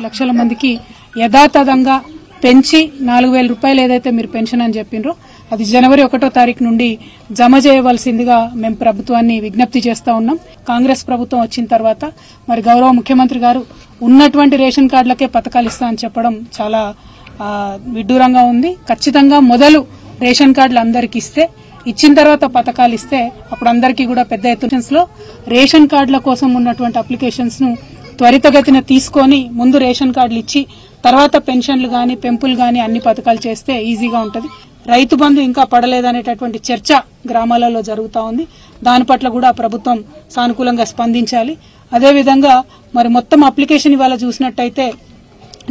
లక్షల మందికి యథాతథంగా పెంచి 4,000 రూపాయలు ఏదైతే మీరు పెన్షన్ అని చెప్పిండ్రో అది జనవరి 1వ తారీఖు నుండి జమ చేయవలసిందిగా మేము ప్రభుత్వాన్ని విజ్ఞప్తి చేస్తా ఉన్నాం. కాంగ్రెస్ ప్రభుత్వం వచ్చిన తర్వాత మరి గౌరవ ముఖ్యమంత్రి గారు ఉన్నటువంటి రేషన్ కార్డులకే పథకాలు ఇస్తా అని చెప్పడం చాలా విడ్డూరంగా ఉంది. ఖచ్చితంగా మొదలు రేషన్ కార్డులు అందరికి ఇస్తే ఇచ్చిన తర్వాత పథకాలు ఇస్తే అప్పుడు అందరికీ కూడా పెద్ద ఎత్తున రేషన్ కార్డుల కోసం ఉన్నటువంటి అప్లికేషన్స్ ను త్వరితగతిన తీసుకొని ముందు రేషన్ కార్డులు ఇచ్చి తర్వాత పెన్షన్లు గాని పెంపులు గాని అన్ని పథకాలు చేస్తే ఈజీగా ఉంటది. రైతు బంధు ఇంకా పడలేదనేటటువంటి చర్చ గ్రామాలలో జరుగుతా ఉంది. దాని పట్ల కూడా ప్రభుత్వం సానుకూలంగా స్పందించాలి. అదేవిధంగా మరి మొత్తం అప్లికేషన్ ఇవాళ చూసినట్టయితే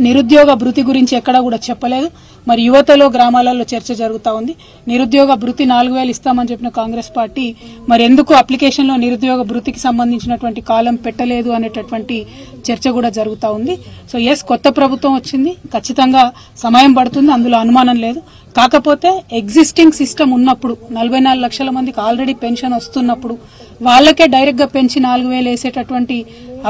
నిరుద్యోగ భృతి గురించి ఎక్కడా కూడా చెప్పలేదు. మరి యువతలో గ్రామాలలో చర్చ జరుగుతా ఉంది. నిరుద్యోగ భృతి 4,000 ఇస్తామని చెప్పిన కాంగ్రెస్ పార్టీ మరి ఎందుకు అప్లికేషన్ లో నిరుద్యోగ భృతికి సంబంధించినటువంటి కాలం పెట్టలేదు అనేటటువంటి చర్చ కూడా జరుగుతా ఉంది. సో కొత్త ప్రభుత్వం వచ్చింది, ఖచ్చితంగా సమయం పడుతుంది, అందులో అనుమానం లేదు. కాకపోతే ఎగ్జిస్టింగ్ సిస్టమ్ ఉన్నప్పుడు 44 లక్షల మందికి ఆల్రెడీ పెన్షన్ వస్తున్నప్పుడు వాళ్లకే డైరెక్ట్ గా పెంచి 4,000 వేసేటటువంటి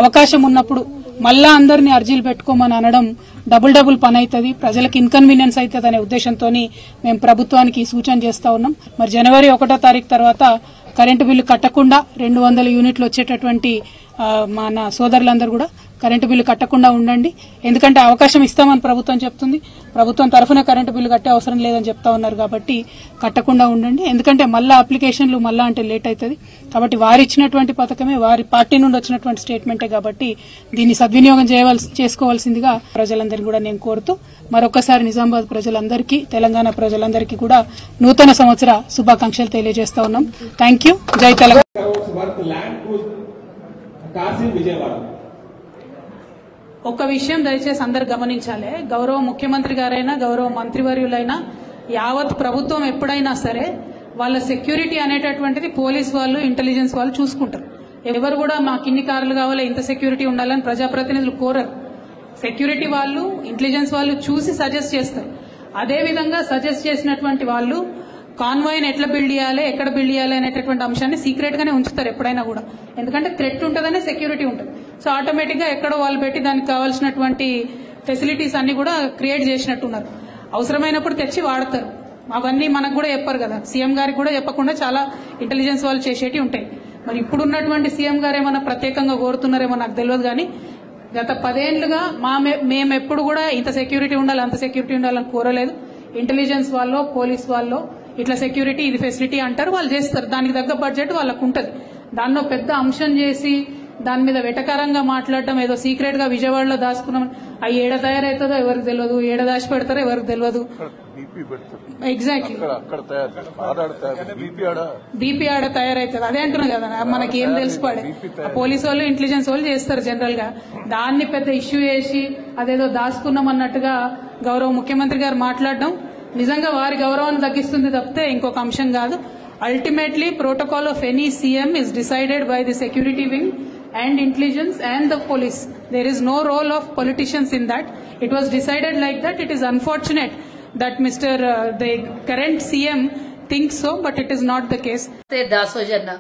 అవకాశం ఉన్నప్పుడు మళ్ళా అందరినీ అర్జీలు పెట్టుకోమని అనడం డబుల్ పని అవుతుంది, ప్రజలకు ఇన్కన్వీనియన్స్ అవుతుంది అనే ఉద్దేశంతో మేము ప్రభుత్వానికి సూచన చేస్తా ఉన్నాం. మరి జనవరి 1వ తారీఖు తర్వాత కరెంటు బిల్లు కట్టకుండా 200 యూనిట్లు వచ్చేటటువంటి మన సోదరులందరూ కూడా కరెంటు బిల్లు కట్టకుండా ఉండండి. ఎందుకంటే అవకాశం ఇస్తామని ప్రభుత్వం చెప్తుంది, ప్రభుత్వం తరఫున కరెంటు బిల్లు కట్టే అవసరం లేదని చెప్తా ఉన్నారు కాబట్టి కట్టకుండా ఉండండి. ఎందుకంటే మళ్ళా అప్లికేషన్లు మళ్ళా అంటే లేట్ అవుతుంది కాబట్టి వారు ఇచ్చినటువంటి పథకమే, వారి పార్టీ నుండి వచ్చినటువంటి స్టేట్మెంటే కాబట్టి దీన్ని సద్వినియోగం చేసుకోవాల్సిందిగా ప్రజలందరినీ కూడా నేను కోరుతూ మరొకసారి నిజామాబాద్ ప్రజలందరికీ తెలంగాణ ప్రజలందరికీ కూడా నూతన సంవత్సర శుభాకాంక్షలు తెలియజేస్తా ఉన్నాం. Thank you. జై తెలంగాణ. ఒక విషయం దయచేసి అందరు గమనించాలి. గౌరవ ముఖ్యమంత్రి గారైనా గౌరవ మంత్రివర్యులైనా యావత్ ప్రభుత్వం ఎప్పుడైనా సరే వాళ్ళ సెక్యూరిటీ అనేటటువంటిది పోలీస్ వాళ్ళు ఇంటెలిజెన్స్ వాళ్ళు చూసుకుంటారు. ఎవరు కూడా మాకు ఇన్ని కార్లు కావాలి ఇంత సెక్యూరిటీ ఉండాలని ప్రజాప్రతినిధులు కోరరు. సెక్యూరిటీ వాళ్ళు ఇంటెలిజెన్స్ వాళ్ళు చూసి సజెస్ట్ చేస్తారు. అదేవిధంగా సజెస్ట్ చేసినటువంటి వాళ్ళు కాన్వాయ్ని ఎట్లా బిల్డ్ చేయాలి ఎక్కడ బిల్డ్ చేయాలి అనేటటువంటి అంశాన్ని సీక్రెట్ గానే ఉంచుతారు ఎప్పుడైనా కూడా. ఎందుకంటే థ్రెట్ ఉంటుందనే సెక్యూరిటీ ఉంటుంది. సో ఆటోమేటిక్ గా ఎక్కడో వాళ్ళు పెట్టి దానికి కావాల్సినటువంటి ఫెసిలిటీస్ అన్ని కూడా క్రియేట్ చేసినట్టున్నారు. అవసరమైనప్పుడు తెచ్చి వాడతారు. అవన్నీ మనకు కూడా చెప్పారు కదా, సీఎం గారికి కూడా చెప్పకుండా చాలా ఇంటెలిజెన్స్ వాళ్ళు చేసేటి ఉంటాయి. మరి ఇప్పుడున్నటువంటి సీఎం గారు ఏమన్నా ప్రత్యేకంగా కోరుతున్నారేమో నాకు తెలియదు కానీ గత 10 ఏళ్లుగా మేము ఎప్పుడు కూడా ఇంత సెక్యూరిటీ ఉండాలి అంత సెక్యూరిటీ ఉండాలని కోరలేదు. ఇంటెలిజెన్స్ వాళ్ళు పోలీస్ వాళ్ళు ఇట్లా సెక్యూరిటీ ఇది ఫెసిలిటీ అంటారు, వాళ్ళు చేస్తారు. దానికి తగ్గ బడ్జెట్ వాళ్ళకు ఉంటుంది. దానిలో పెద్ద అంశం చేసి దాని మీద వెటకారంగా మాట్లాడటం, ఏదో సీక్రెట్ గా విజయవాడలో దాచుకున్నాం, అవి ఏడ తయారవుతుందో ఎవరికి తెలియదు, ఏడ దాచి పెడతారో ఎవరికి తెలియదు. ఎగ్జాక్ట్లీ బీపీ ఆడ తయారవుతుంది. అదే అంటున్నా కదా, మనకి ఏం తెలిసిపడే పోలీసు వాళ్ళు ఇంటెలిజెన్స్ వాళ్ళు చేస్తారు జనరల్ గా. దాన్ని పెద్ద ఇష్యూ చేసి అదేదో దాచుకున్నాం అన్నట్టుగా గౌరవ ముఖ్యమంత్రి గారు మాట్లాడడం నిజంగా వారి గౌరవాన్ని తగ్గిస్తుంది తప్పితే ఇంకొక అంశం కాదు. Ultimately protocol of any CM is decided by the security wing and intelligence and the police. There is no role of politicians in that. It was decided like that. It is unfortunate that the current CM thinks so, but it is not the case. దాసోజన్న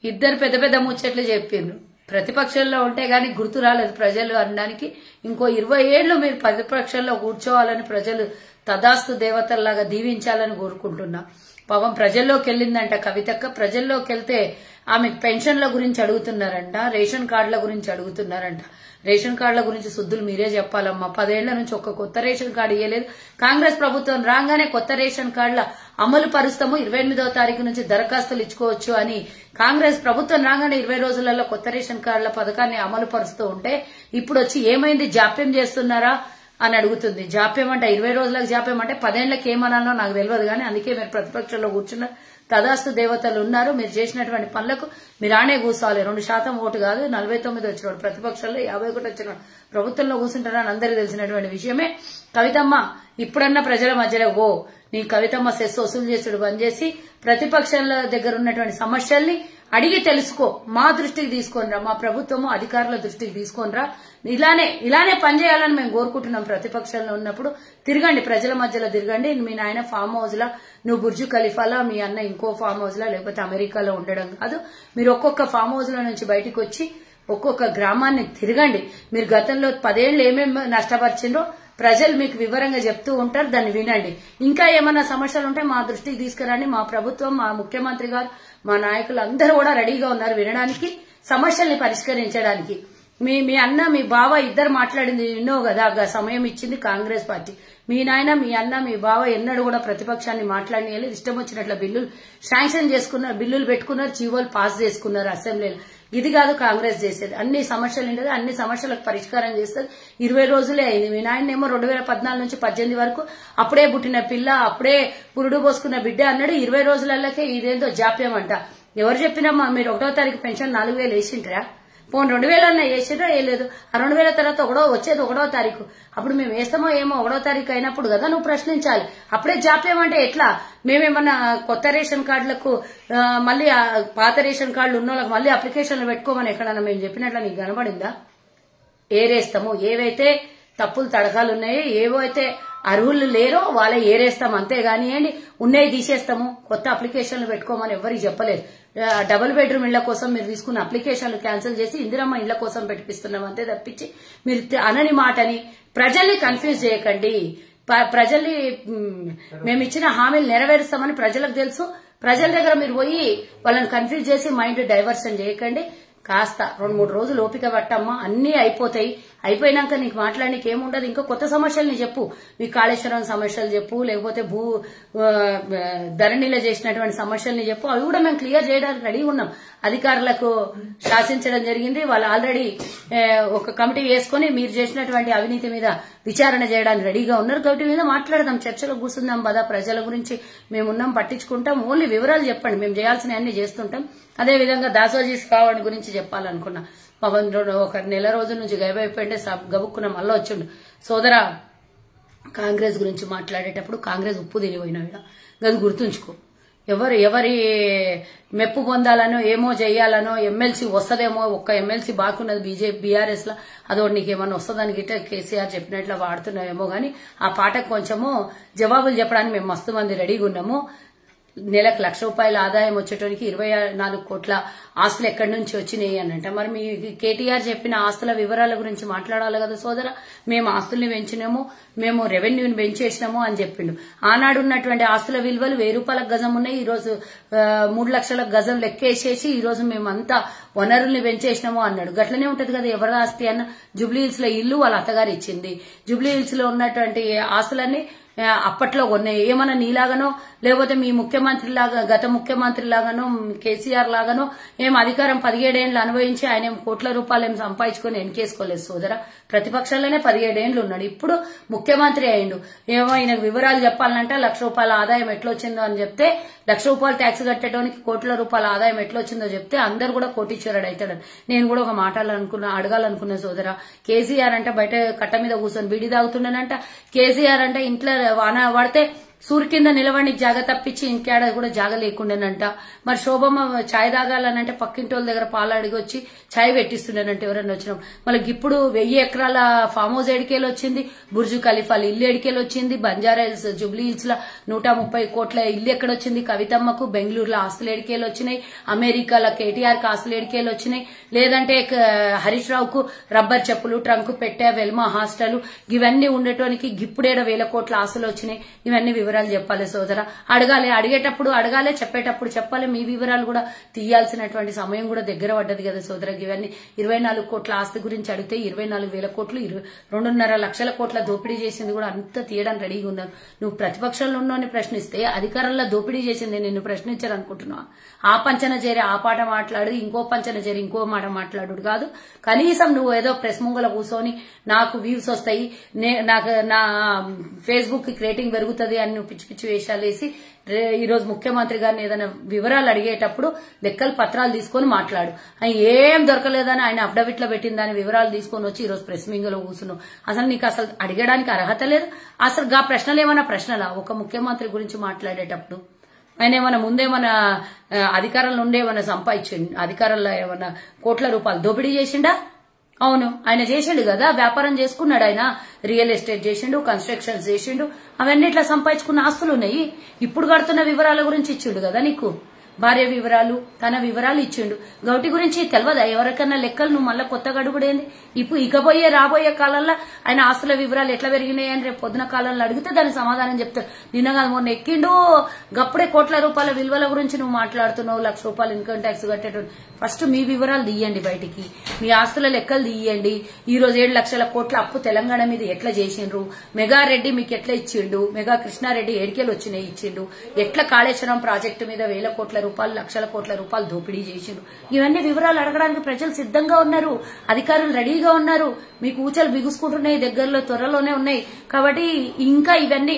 ఇద్దరు పెద్ద పెద్ద ముచ్చట్లు చెప్పిండ్రు. ప్రతిపక్షంలో ఉంటే గాని గుర్తు రాలేదు ప్రజలు అనడానికి. ఇంకో 20 ఏళ్లు మీరు ప్రతిపక్షంలో కూర్చోవాలని ప్రజలు తదాస్తు దేవతల్లాగా దీవించాలని కోరుకుంటున్నా. పాపం ప్రజల్లోకి వెళ్ళిందంట కవితక్క. ప్రజల్లోకి వెళ్తే ఆమె పెన్షన్ల గురించి అడుగుతున్నారంట, రేషన్ కార్డుల గురించి అడుగుతున్నారంట. రేషన్ కార్డుల గురించి శుద్ధులు మీరే చెప్పాలమ్మా. 10 ఏళ్ల నుంచి ఒక్క కొత్త రేషన్ కార్డు ఇవ్వలేదు. కాంగ్రెస్ ప్రభుత్వం రాగానే కొత్త రేషన్ కార్డుల అమలు పరుస్తాము, 28వ తారీఖు నుంచి దరఖాస్తులు ఇచ్చుకోవచ్చు అని కాంగ్రెస్ ప్రభుత్వం రాగానే 20 రోజులలో కొత్త రేషన్ కార్డుల పథకాన్ని అమలు పరుస్తూ ఉంటే ఇప్పుడు వచ్చి ఏమైంది జాప్యం చేస్తున్నారా అని అడుగుతుంది. జాప్యం అంటే 20 రోజులకు జాప్యం అంటే 10 ఏళ్లకు ఏమనాలో నాకు తెలియదు కానీ అందుకే మీరు ప్రతిపక్షంలో కూర్చున్న తదాస్తు దేవతలు ఉన్నారు. మీరు చేసినటువంటి పనులకు మీరు ఆనే కూర్చోవాలి. 2% ఓటు కాదు, 49 వచ్చినాడు ప్రతిపక్షంలో, 51 వచ్చినాడు ప్రభుత్వంలో కూర్చుంటారని అందరికీ తెలిసినటువంటి విషయమే. కవితమ్మ ఇప్పుడన్నా ప్రజల మధ్యలో నీ కవితమ్మ సెస్ వసూలు చేసుడు బంద్ చేసి ప్రతిపక్షాల దగ్గర ఉన్నటువంటి సమస్యల్ని అడిగి తెలుసుకో. మా దృష్టికి తీసుకొనిరా, మా ప్రభుత్వము అధికారుల దృష్టికి తీసుకొనిరా. ఇలానే పనిచేయాలని మేము కోరుకుంటున్నాం. ప్రతిపక్షంలో ఉన్నప్పుడు తిరగండి, ప్రజల మధ్యలో తిరగండి. మీ నాయన ఫామ్ హౌస్ లా, నువ్వు బుర్జు ఖలీఫాలా, మీ అన్న ఇంకో ఫామ్ హౌస్ లా, లేకపోతే అమెరికాలో ఉండడం కాదు. మీరు ఒక్కొక్క ఫామ్ హౌస్ లో నుంచి బయటకు వచ్చి ఒక్కొక్క గ్రామాన్ని తిరగండి. మీరు గతంలో 10 ఏళ్లు ఏమేమి నష్టపరిచిండ్రో ప్రజలు మీకు వివరంగా చెప్తూ ఉంటారు, దాన్ని వినండి. ఇంకా ఏమైనా సమస్యలు ఉంటే మా దృష్టికి తీసుకురండి. మా ప్రభుత్వం, మా ముఖ్యమంత్రి గారు, మా నాయకులు అందరూ కూడా రెడీగా ఉన్నారు వినడానికి, సమస్యల్ని పరిష్కరించడానికి. మీ అన్న మీ బావ ఇద్దరు మాట్లాడింది విన్నావు కదా, సమయం ఇచ్చింది కాంగ్రెస్ పార్టీ. మీ నాయన మీ అన్న మీ బావ ఎన్నడూ కూడా ప్రతిపక్షాన్ని మాట్లాడనీయలేదు. ఇష్టం వచ్చినట్ల బిల్లులు శాంక్షన్ చేసుకున్నారు, బిల్లులు పెట్టుకున్నారు, జీవోలు పాస్ చేసుకున్నారు అసెంబ్లీలో. ఇది కాదు కాంగ్రెస్ చేసేది. అన్ని సమస్యలు ఉండేది, అన్ని సమస్యలకు పరిష్కారం చేస్తుంది. 20 రోజులే అయింది. మీ నాయనేమో 2014 నుంచి 18 వరకు అప్పుడే పుట్టిన పిల్ల, అప్పుడే పురుడు పోసుకున్న బిడ్డ అన్నాడు. 20 రోజులకే ఇదేందో జాప్యం అంట. ఎవరు చెప్పినమ్మా? మీరు 1వ తారీఖు పెన్షన్ 4000 వేసింటారా? పోను 2000 అన్నా వేసిండ్రా? వేయలేదు. ఆ 2000 తర్వాత వచ్చేది 1వ తారీఖు. అప్పుడు మేము వేస్తామో ఏమో 1వ తారీఖు అయినప్పుడు కదా నువ్వు ప్రశ్నించాలి. అప్పుడే జాప్యం అంటే ఎట్లా? మేమేమన్నా కొత్త రేషన్ కార్డులకు మళ్ళీ పాత రేషన్ కార్డులు ఉన్న వాళ్ళకి మళ్ళీ అప్లికేషన్లు పెట్టుకోమని ఎక్కడన్నా మేము చెప్పినట్లు నీకు కనబడిందా? ఏరేస్తాము. ఏవైతే తప్పులు తడకాలు ఉన్నాయో, ఏవో అయితే అర్హులు లేరో వాళ్ళే ఏరేస్తాం, అంతేగాని ఏంటి ఉన్నాయి తీసేస్తాము, కొత్త అప్లికేషన్లు పెట్టుకోమని ఎవరికి చెప్పలేదు. డబుల్ బెడ్రూమ్ ఇళ్ల కోసం మీరు తీసుకున్న అప్లికేషన్లు క్యాన్సిల్ చేసి ఇందిరమ్మ ఇళ్ల కోసం పెట్టిస్తున్నాం, అంతే తప్పించి మీరు అనని మాటని ప్రజల్ని కన్ఫ్యూజ్ చేయకండి. ప్రజల్ని మేము ఇచ్చిన హామీలు నెరవేరుస్తామని ప్రజలకు తెలుసు. ప్రజల దగ్గర మీరు పోయి వాళ్ళని కన్ఫ్యూజ్ చేసి మైండ్ డైవర్షన్ చేయకండి. కాస్త 2-3 రోజులు ఓపిక పట్టమ్మా, అన్ని అయిపోతాయి. అయిపోయినాక నీకు మాట్లాడడానికి ఏముండదు. ఇంకా కొత్త సమస్యల్ని చెప్పు. మీ కాళేశ్వరం సమస్యలు చెప్పు, లేకపోతే ధరణిలో చేసినటువంటి సమస్యల్ని చెప్పు. అవి కూడా మేము క్లియర్ చేయడానికి రెడీ ఉన్నాం. అధికారులకు శాసించడం జరిగింది. వాళ్ళు ఆల్రెడీ ఒక కమిటీ వేసుకుని మీరు చేసినటువంటి అవినీతి మీద విచారణ చేయడానికి రెడీగా ఉన్నారు. కమిటీ మీద మాట్లాడదాం, చర్చలో కూర్చుందాం కదా. ప్రజల గురించి మేమున్నాం, పట్టించుకుంటాం. ఓన్లీ వివరాలు చెప్పండి, మేము చేయాల్సిన అన్ని చేస్తుంటాం. అదేవిధంగా దాసోజీ కావడి గురించి చెప్పాలనుకున్నా. పవన్ ఒక నెల రోజుల నుంచి గైబైపోయింటే గబుక్కున్న మళ్ళీ వచ్చిండు. సోదరా, కాంగ్రెస్ గురించి మాట్లాడేటప్పుడు కాంగ్రెస్ ఉప్పు తినిపోయినాడు, గది గుర్తుంచుకో. ఎవరి మెప్పు పొందాలనో ఏమో చెయ్యాలనో, ఎమ్మెల్సీ వస్తదేమో, ఒక్క ఎమ్మెల్సీ బాగున్నది బీజేపీ బీఆర్ఎస్ లో, అదొకటి నీకేమన్నా వస్తుందని గిట్ట కేసీఆర్ చెప్పినట్లు వాడుతున్నామేమో గానీ ఆ పాటకు కొంచెము జవాబులు చెప్పడానికి మేము మస్తు మంది రెడీగా ఉన్నాము. నెలకు ₹1,00,000 ఆదాయం వచ్చేటోనికి 24 కోట్ల ఆస్తులు ఎక్కడి నుంచి వచ్చినాయి అనంట. మరి మీ కేటీఆర్ చెప్పిన ఆస్తుల వివరాల గురించి మాట్లాడాలి కదా సోదర. మేము ఆస్తుల్ని పెంచినాము, మేము రెవెన్యూని పెంచేసినాము అని చెప్పిండు. ఆనాడు ఉన్నటువంటి ఆస్తుల విలువలు ₹1000 గజం ఉన్నాయి, ఈ రోజు 3 లక్షల గజం లెక్కేసేసి ఈ రోజు మేమంతా వనరుల్ని పెంచేసినాము అన్నాడు. గట్లనే ఉంటది కదా ఎవరి ఆస్తి అన్న. జూబ్లీ హిల్స్ లో ఇల్లు వాళ్ళ అత్తగారు ఇచ్చింది. జూబ్లీ హిల్స్ లో ఉన్నటువంటి ఆస్తులన్నీ అప్పట్లో ఉన్నాయి. ఏమన్నా నీలాగానో లేకపోతే మీ ముఖ్యమంత్రి లాగా, గత ముఖ్యమంత్రి లాగానో, కేసీఆర్ లాగానో ఏం అధికారం 17 ఏళ్లు అనుభవించి ఆయన కోట్ల రూపాయలు ఏం సంపాదించుకొని ఎన్కేసుకోలేదు సోదరా. ప్రతిపక్షంలోనే 17 ఏళ్లు ఉన్నాడు, ఇప్పుడు ముఖ్యమంత్రి అయిండు. ఏమో ఆయనకు వివరాలు చెప్పాలంటే ₹1,00,000 ఆదాయం ఎట్లొచ్చిందో అని చెప్తే, ₹1,00,000 ట్యాక్స్ కట్టేటోనికి కోట్ల రూపాయల ఆదాయం ఎట్లొచ్చిందో చెప్తే అందరు కూడా కోటీశ్వరుడు అవుతాడని నేను కూడా ఒక మాట అడగాలనుకున్నా సోదరా. కేసీఆర్ అంటే బయట కట్ట మీద కూర్చొని బీడి తాగుతున్నానంట. కేసీఆర్ అంటే ఇంట్లో వాన పడితే సూర్యు కింద నిలవని జాగ తప్పించి ఇంకేడ కూడా జాగ లేకుండానంట. మరి శోభమ్మ ఛాయ్ తాగాలనంటే పక్కింటి వాళ్ళ దగ్గర పాలు అడిగి వచ్చి ఛాయ్ పెట్టిస్తుండేనంటే ఎవరైనా వచ్చినాం. మళ్ళీ ఇప్పుడు 1000 ఎకరాల ఫామ్ హౌస్ ఎడికేలు వచ్చింది, బుర్జు ఖలీఫాలు ఇల్లు ఎడికేలు వచ్చింది, బంజారా హిల్స్ జూబ్లీ హిల్స్ లో 130 కోట్ల ఇల్లు ఎక్కడొచ్చింది, కవితమ్మకు బెంగళూరులో ఆస్తులు ఎడికేలు వచ్చినాయి, అమెరికాలో కేటీఆర్ కి ఆస్తులు ఎడికేలు వచ్చినాయి, లేదంటే హరీష్ రావుకు రబ్బర్ చెప్పులు, ట్రంక్ పెట్టే, వెల్మా హాస్టల్ ఇవన్నీ ఉండటానికి గిప్పుడేడ 1000 కోట్ల ఆస్తులు వచ్చినాయి. ఇవన్నీ వివరాలు చెప్పాలి సోదరా. అడగాలి, అడిగేటప్పుడు అడగాలి, చెప్పేటప్పుడు చెప్పాలి. మీ వివరాలు కూడా తీయాల్సినటువంటి సమయం కూడా దగ్గర పడ్డది కదా సోదరా. ఇవన్నీ 24 కోట్ల ఆస్తి గురించి అడిగితే 24,000 కోట్లు, 2.5 లక్షల కోట్ల దోపిడీ చేసింది కూడా అంతా తీయడానికి రెడీగా ఉన్నారు. నువ్వు ప్రతిపక్షంలో ఉన్నావు ప్రశ్నిస్తే అధికారంలో దోపిడీ చేసింది నిన్ను ప్రశ్నించాలనుకుంటున్నావు. ఆ పంచన చేరి ఆ పాట మాట్లాడు, ఇంకో పంచన చేరి ఇంకో మాట మాట్లాడు కాదు. కనీసం నువ్వు ఏదో ప్రెస్ ముంగల కూర్చొని నాకు వ్యూస్ వస్తాయి, నాకు నా ఫేస్బుక్ కి రేటింగ్ పెరుగుతుంది అని నువ్వు పిచ్చి పిచ్చి వేషాలు వేసి ఈ రోజు ముఖ్యమంత్రి గారిని ఏదైనా వివరాలు అడిగేటప్పుడు లెక్కలు పత్రాలు తీసుకొని మాట్లాడు. ఆయన ఏం దొరకలేదని ఆయన అఫిడవిట్ లో పెట్టిన దాని వివరాలు తీసుకొని వచ్చి ఈ రోజు ప్రెస్ మీట్ లో కూర్చున్నావు. అసలు నీకు అసలు అడిగడానికి అర్హత లేదు. అసలు గా ప్రశ్నలు ఏమన్నా ప్రశ్నలా? ఒక ముఖ్యమంత్రి గురించి మాట్లాడేటప్పుడు ఆయన ఏమన్నా ముందేమన్నా అధికారంలో ఉండే ఏమన్నా సంపాదించండి, అధికారంలో ఏమన్నా కోట్ల రూపాయలు దోపిడీ చేసిండా? అవును, ఆయన చేసిండు కదా, వ్యాపారం చేసుకున్నాడు. ఆయన రియల్ ఎస్టేట్ చేసిండు, కన్స్ట్రక్షన్స్ చేసిండు, అవన్నీ ఇట్లా సంపాదించుకున్న ఆస్తులు ఉన్నాయి. ఇప్పుడు కడుతున్న వివరాల గురించి ఇచ్చిండు కదా నీకు. భార్య వివరాలు తన వివరాలు ఇచ్చిండు. గౌటి గురించి తెలియదా ఎవరికన్నా లెక్కలు? నువ్వు మళ్ళీ కొత్తగా అడుగుడేంది? ఇప్పుడు ఇకపోయే రాబోయే కాలంలో ఆయన ఆస్తుల వివరాలు ఎట్లా పెరిగినాయి అని రేపు పొద్దున కాలంలో అడిగితే దానికి సమాధానం చెప్తారు. నిన్న కాదు మొన్న ఎక్కిండు, గప్పుడే కోట్ల రూపాయల విలువల గురించి నువ్వు మాట్లాడుతున్నావు, ₹1,00,000 ఇన్కమ్ ట్యాక్స్ కట్టేటోడు. ఫస్ట్ మీ వివరాలు తీయండి బయటికి, మీ ఆస్తుల లెక్కలు తీయండి. ఈ రోజు 7 లక్షల కోట్ల అప్పు తెలంగాణ మీద ఎట్లా చేసిండ్రు, మెగారెడ్డి మీకు ఎట్లా ఇచ్చిండు, మెగా కృష్ణారెడ్డి ఏడికేలు వచ్చినాయి ఇచ్చిండు, ఎట్లా కాళేశ్వరం ప్రాజెక్టు మీద ₹1,000 కోట్ల లక్షల కోట్ల రూపాయలు దోపిడీ చేసిండ్రు. ఇవన్నీ వివరాలు అడగడానికి ప్రజలు సిద్ధంగా ఉన్నారు, అధికారులు రెడీగా ఉన్నారు. మీకు ఊచలు బిగుసుకుంటున్నాయి, దగ్గరలో త్వరలోనే ఉన్నాయి. కాబట్టి ఇంకా ఇవన్నీ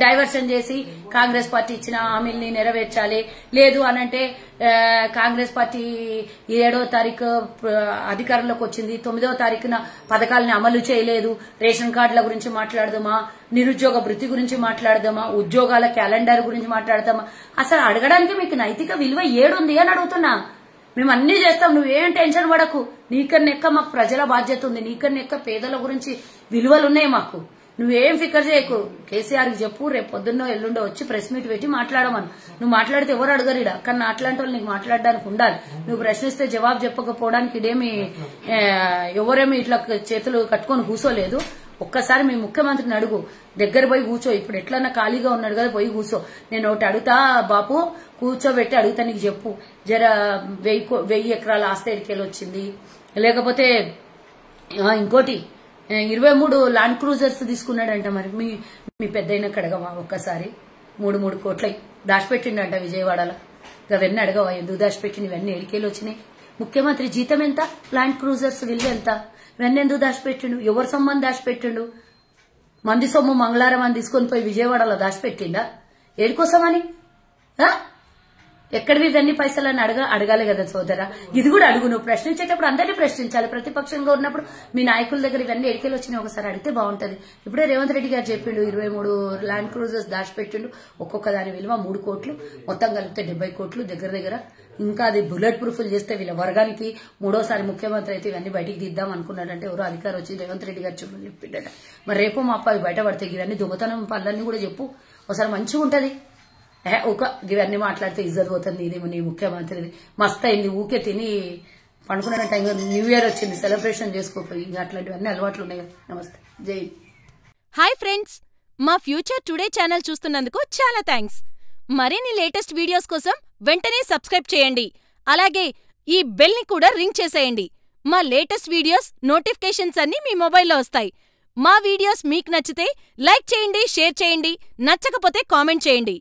డైవర్షన్ చేసి కాంగ్రెస్ పార్టీ ఇచ్చిన హామీల్ని నెరవేర్చాలి. లేదు అనంటే కాంగ్రెస్ పార్టీ 7వ తారీఖు అధికారంలోకి వచ్చింది, 9వ తారీఖున పథకాలని అమలు చేయలేదు. రేషన్ కార్డుల గురించి మాట్లాడదామా, నిరుద్యోగ వృత్తి గురించి మాట్లాడదామా, ఉద్యోగాల క్యాలెండర్ గురించి మాట్లాడదామా? అసలు అడగడానికి మీకు నైతిక విలువ ఏడుంది అని అడుగుతున్నా. మేము అన్ని చేస్తాం, నువ్వేం టెన్షన్ పడకు. నీకన్నెక్క మాకు ప్రజల బాధ్యత ఉంది, నీకన్నెక్క పేదల గురించి విలువలున్నాయి మాకు. నువ్వేం ఫికర్ చేయకు. కేసీఆర్కి చెప్పు, రేపు పొద్దున్నో ఎల్లుండో వచ్చి ప్రెస్ మీట్ పెట్టి మాట్లాడమని. నువ్వు మాట్లాడితే ఎవరు అడగరిడా, కానీ అట్లాంటి వాళ్ళు నీకు మాట్లాడడానికి ఉండాలి. నువ్వు ప్రశ్నిస్తే జవాబు చెప్పకపోవడానికి ఇదేమి ఎవరేమి ఇట్లా చేతులు కట్టుకొని కూర్చోలేదు. ఒక్కసారి మీ ముఖ్యమంత్రిని అడుగు, దగ్గర పోయి కూర్చో. ఇప్పుడు ఎట్లన్నా ఖాళీగా ఉన్నాడు కదా, పోయి కూర్చో. నేను ఒకటి అడుగుతా బాపు, కూర్చోబెట్టి అడుగుతా, నీకు చెప్పు. జర 1000 ఎకరాల ఆస్తి ఎడికేలు వచ్చింది, లేకపోతే ఇంకోటి 23 ల్యాండ్ క్రూజర్స్ తీసుకున్నాడంట. మరి మీ పెద్దయిన అడగవా ఒక్కసారి? 3 కోట్ల దాచిపెట్టిండంట విజయవాడలో. అవన్నీ అడగవా ఎందుకు దాచిపెట్టిండు? ఇవన్నీ ఎడికేలు వచ్చినాయి. ముఖ్యమంత్రి జీతం ఎంత, ల్యాండ్ క్రూజర్స్ విలువ ఎంత, ఇవన్నీ ఎందుకు దాచిపెట్టిండు? ఎవరి సొమ్మని దాచిపెట్టిండు? మంది సొమ్ము మంగళవారం అని తీసుకొని పోయి విజయవాడలో దాచిపెట్టిండా? ఏడుకోసమని? ఎక్కడివి ఇవన్నీ పైసలని అడగాలి కదా సోదరా. ఇది కూడా అడుగు. నువ్వు ప్రశ్నించేటప్పుడు అందరినీ ప్రశ్నించాలి. ప్రతిపక్షంగా ఉన్నప్పుడు మీ నాయకుల దగ్గర ఇవన్నీ ఎడికేలు వచ్చినాయి ఒకసారి అడిగితే బాగుంటది. ఇప్పుడే రేవంత్ రెడ్డి గారు చెప్పిండు 23 ల్యాండ్ క్రూజర్స్ దాచిపెట్టిండు, ఒక్కొక్క దాని విలువ 3 కోట్లు, మొత్తం కలిపితే 70 కోట్లు దగ్గర. ఇంకా అది బుల్లెట్ ప్రూఫ్లు చేస్తే వీళ్ళ వర్గానికి 3వసారి ముఖ్యమంత్రి అయితే ఇవన్నీ బయటికి తీద్దాం అనుకున్నాడంటే ఎవరో అధికారం వచ్చి రేవంత్ రెడ్డి గారు చెప్పని చెప్పిండట. మరి రేపు మా అప్ప బయటపడితే ఇవన్నీ దొంగతనం పనులన్నీ కూడా చెప్పు, ఒకసారి మంచిగా ఉంటది. ఇవన్నీ మాట్లాడితే ఇజ్జత్ పోతుంది. ఇదేమో నీ ముఖ్యమంత్రిది మస్త్ అయింది, ఊకే తిని పండుకున్న టైం న్యూ ఇయర్ వచ్చింది, సెలబ్రేషన్ చేసుకోపోయి ఇంకా అట్లాంటివన్నీ అలవాట్లు ఉన్నాయి కదా. నమస్తే, జై. హాయ్ ఫ్రెండ్స్, మా ఫ్యూచర్ టుడే ఛానల్ చూస్తున్నందుకు చాలా థ్యాంక్స్. మరిన్ని లేటెస్ట్ వీడియోస్ కోసం వెంటనే సబ్స్క్రైబ్ చేయండి. అలాగే ఈ బెల్ ని కూడా రింగ్ చేసేయండి. మా లేటెస్ట్ వీడియోస్ నోటిఫికేషన్స్ అన్నీ మీ మొబైల్లో వస్తాయి. మా వీడియోస్ మీకు నచ్చితే లైక్ చేయండి, షేర్ చేయండి, నచ్చకపోతే కామెంట్ చేయండి.